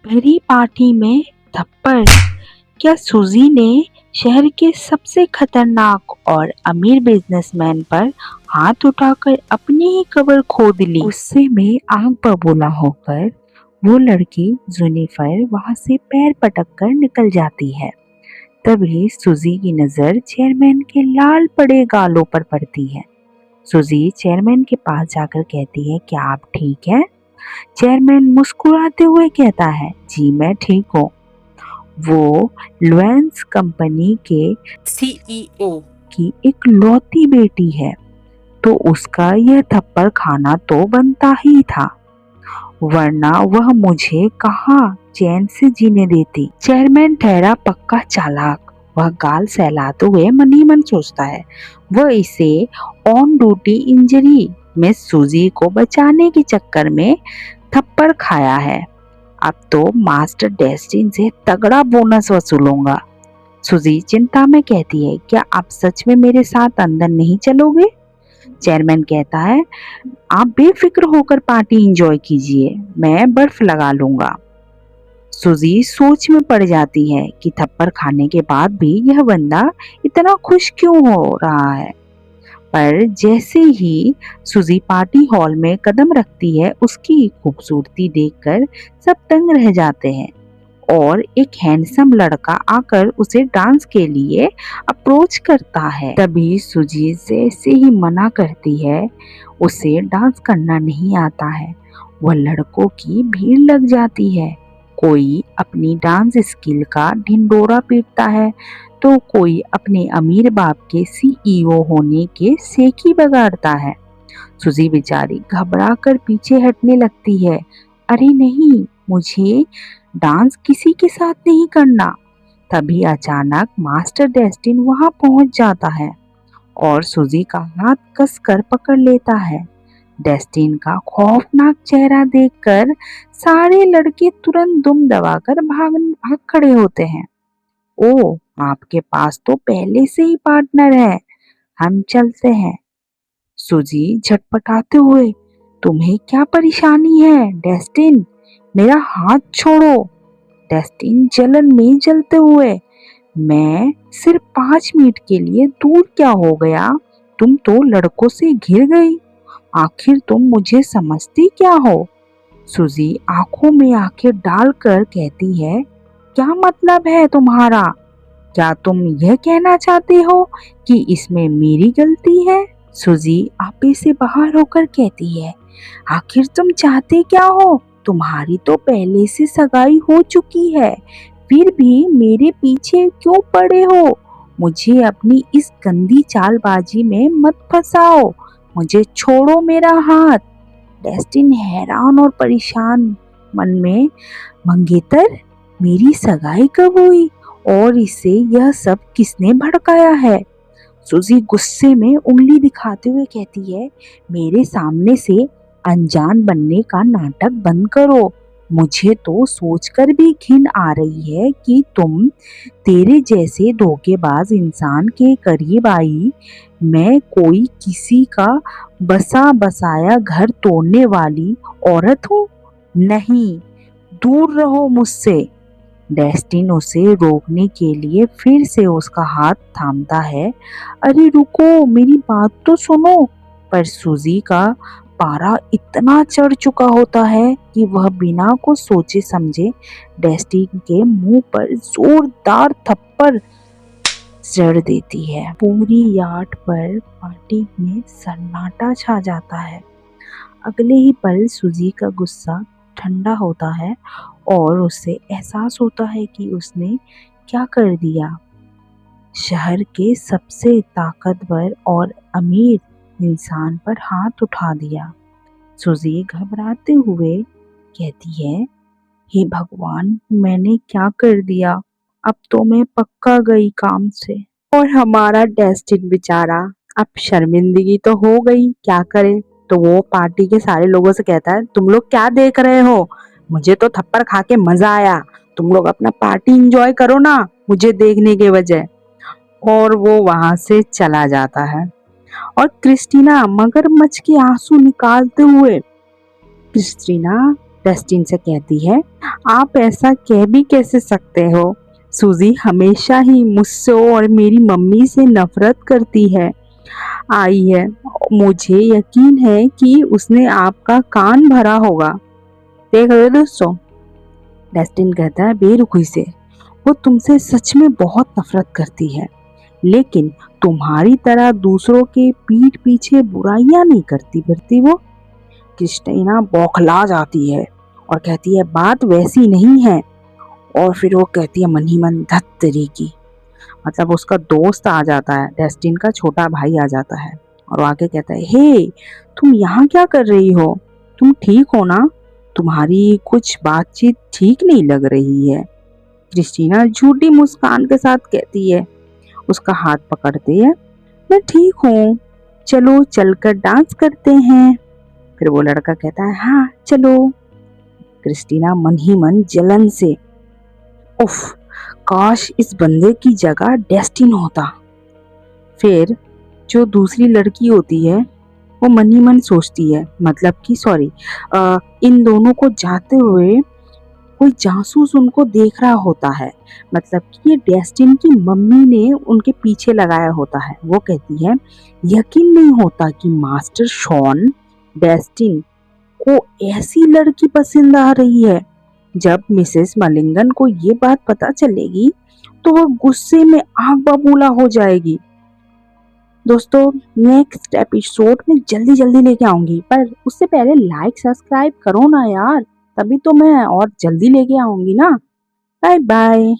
भरी पार्टी में थप्पड़। क्या सुजी ने शहर के सबसे खतरनाक और अमीर बिजनेसमैन पर हाथ उठाकर अपनी ही कब्र खोद ली? गुस्से में आग बबूला होकर वो लड़की जुनिफर वहां से पैर पटक कर निकल जाती है। तभी सुजी की नजर चेयरमैन के लाल पड़े गालों पर पड़ती है। सुजी चेयरमैन के पास जाकर कहती है, क्या आप ठीक हैं? चेयरमैन मुस्कुराते हुए कहता है, जी मैं ठीक हूँ। वो लुएंस कंपनी के सीईओ की एक लौती बेटी है, तो उसका यह थप्पड़ खाना तो बनता ही था, वरना वह मुझे कहाँ चैन से जीने देती। चेयरमैन ठहरा पक्का चालाक। वह गाल सहलाते हुए मन ही मन सोचता है, वह इसे ऑन ड्यूटी इंजरी में सुजी को बचाने के चक्कर में थप्पड़ खाया है। अब तो मास्टर डेस्टिन से तगड़ा बोनस वसूलूंगा। सुजी चिंता में कहती है, क्या आप सच में मेरे साथ अंदर नहीं चलोगे? चेयरमैन कहता है, आप बेफिक्र होकर पार्टी एंजॉय कीजिए, मैं बर्फ लगा लूंगा। सुजी सोच में पड़ जाती है कि थप्पड़ खाने के बाद भी यह बंदा इतना खुश क्यों हो रहा है। पर जैसे ही सुजी पार्टी हॉल में कदम रखती है, उसकी खूबसूरती देखकर सब दंग रह जाते हैं और एक हैंडसम लड़का आकर उसे डांस के लिए अप्रोच करता है। तभी सुजी जैसे ही मना करती है, उसे डांस करना नहीं आता है। वह लड़कों की भीड़ लग जाती है। कोई अपनी डांस स्किल का ढिंडोरा पीटता है, तो कोई अपने अमीर बाप के सीईओ होने के सेकी बगाड़ता है। सुजी बेचारी घबरा कर पीछे हटने लगती है। अरे नहीं, मुझे डांस किसी के साथ नहीं करना। तभी अचानक मास्टर डेस्टिन वहां पहुंच जाता है और सुजी का हाथ कसकर पकड़ लेता है। डेस्टिन का खौफनाक चेहरा देखकर सारे लड़के तुरंत दुम दबाकर भाग खड़े होते हैं। ओ, आपके पास तो पहले से ही पार्टनर है, हम चलते हैं। सुजी झटपटाते हुए, तुम्हें क्या परेशानी है डेस्टिन? मेरा हाथ छोड़ो। डेस्टिन जलन में जलते हुए, मैं सिर्फ 5 मिनट के लिए दूर क्या हो गया, तुम तो लड़कों से घिर गई। आखिर तुम मुझे समझती क्या हो? सुजी आंखों में आंखें डालकर कहती है, क्या मतलब है तुम्हारा? क्या तुम यह कहना चाहते हो कि इसमें मेरी गलती है? सुजी आपे से बाहर होकर कहती है, आखिर तुम चाहते क्या हो? तुम्हारी तो पहले से सगाई हो चुकी है, फिर भी मेरे पीछे क्यों पड़े हो? मुझे अपनी इस गंदी चालबाजी में मत फंसाओ, मुझे छोड़ो मेरा हाथ। डेस्टिन हैरान और परेशान मन में, मंगेतर, मेरी सगाई कब हुई और इसे यह सब किसने भड़काया है? सुजी गुस्से में उंगली दिखाते हुए कहती है, मेरे सामने से अनजान बनने का नाटक बंद करो। मुझे तो सोचकर भी घिन आ रही है कि तुम तेरे जैसे धोखेबाज इंसान के करीब आई मैं कोई किसी का बसा बसाया घर तोड़ने वाली औरत हूँ। नहीं, दूर रहो मुझसे। डेस्टिन उसे रोकने के लिए फिर से उसका हाथ थामता है। अरे रुको, मेरी बात तो सुनो। पर सुजी का पारा इतना चढ़ चुका होता है कि वह बिना को सोचे समझे डेस्टिन के मुंह पर जोरदार थप्पड़ जड़ देती है। पूरी यार्ड पर पार्टी में सन्नाटा छा जाता है। अगले ही पल सुजी का गुस्सा ठंडा होता है और उसे एहसास होता है कि उसने क्या कर दिया। शहर के सबसे ताकतवर और अमीर इंसान पर हाथ उठा दिया। सुजी घबराते हुए कहती है, हे भगवान, मैंने क्या कर दिया? अब तो मैं पक्का गई काम से। और हमारा डेस्टिन बेचारा, अब शर्मिंदगी तो हो गई, क्या करे? तो वो पार्टी के सारे लोगों से कहता है, तुम लोग क्या देख रहे हो? मुझे तो थप्पड़ खा के मजा आया, तुम लोग अपना पार्टी एंजॉय करो ना, मुझे देखने के बजाय। और वो वहां से चला जाता है। और क्रिस्टीना मगरमच्छ के आंसू निकालते हुए, क्रिस्टीना, डस्टिन से कहती है, आप ऐसा कह भी कैसे सकते हो? सूजी हमेशा ही मुझसे और मेरी मम्मी से नफरत करती है आई है। मुझे यकीन है कि उसने आपका कान भरा होगा। देख रहे हो दोस्तों, डस्टिन कहता है बेरुखी से, वो तुमसे सच में बहुत नफरत करती है, लेकिन तुम्हारी तरह दूसरों के पीठ पीछे बुराइयां नहीं करती फिरती वो। क्रिस्टीना बौखला जाती है और कहती है बात वैसी नहीं है। और फिर वो कहती है मन ही मन, धत तेरी की। मतलब उसका दोस्त आ जाता है, डेस्टिन का छोटा भाई आ जाता है और वो आके कहता है, हे तुम यहाँ क्या कर रही हो? तुम ठीक हो ना? तुम्हारी कुछ बातचीत ठीक नहीं लग रही है। क्रिस्टीना झूठी मुस्कान के साथ कहती है, उसका हाथ पकड़ती है, मैं ठीक हूँ, चलो चलकर डांस करते हैं। फिर वो लड़का कहता है, हाँ चलो। क्रिस्टीना मन ही मन जलन से, उफ, काश इस बंदे की जगह डेस्टिन होता। फिर जो दूसरी लड़की होती है वो मन ही मन सोचती है, मतलब कि सॉरी, इन दोनों को जाते हुए कोई जासूस उनको देख रहा होता है, मतलब कि ये डेस्टिन की मम्मी ने उनके पीछे लगाया होता है। वो कहती है यकीन नहीं होता कि मास्टर शॉन डेस्टिन को ऐसी लड़की पसंद आ रही है। जब मिसेस मलिंगन को ये बात पता चलेगी तो वो गुस्से में आग बबूला हो जाएगी। दोस्तों, नेक्स्ट एपिसोड में जल्दी जल्दी लेके आऊंगी, पर उससे पहले लाइक सब्सक्राइब करो ना यार, तभी तो मैं और जल्दी लेके आऊंगी ना। Bye bye.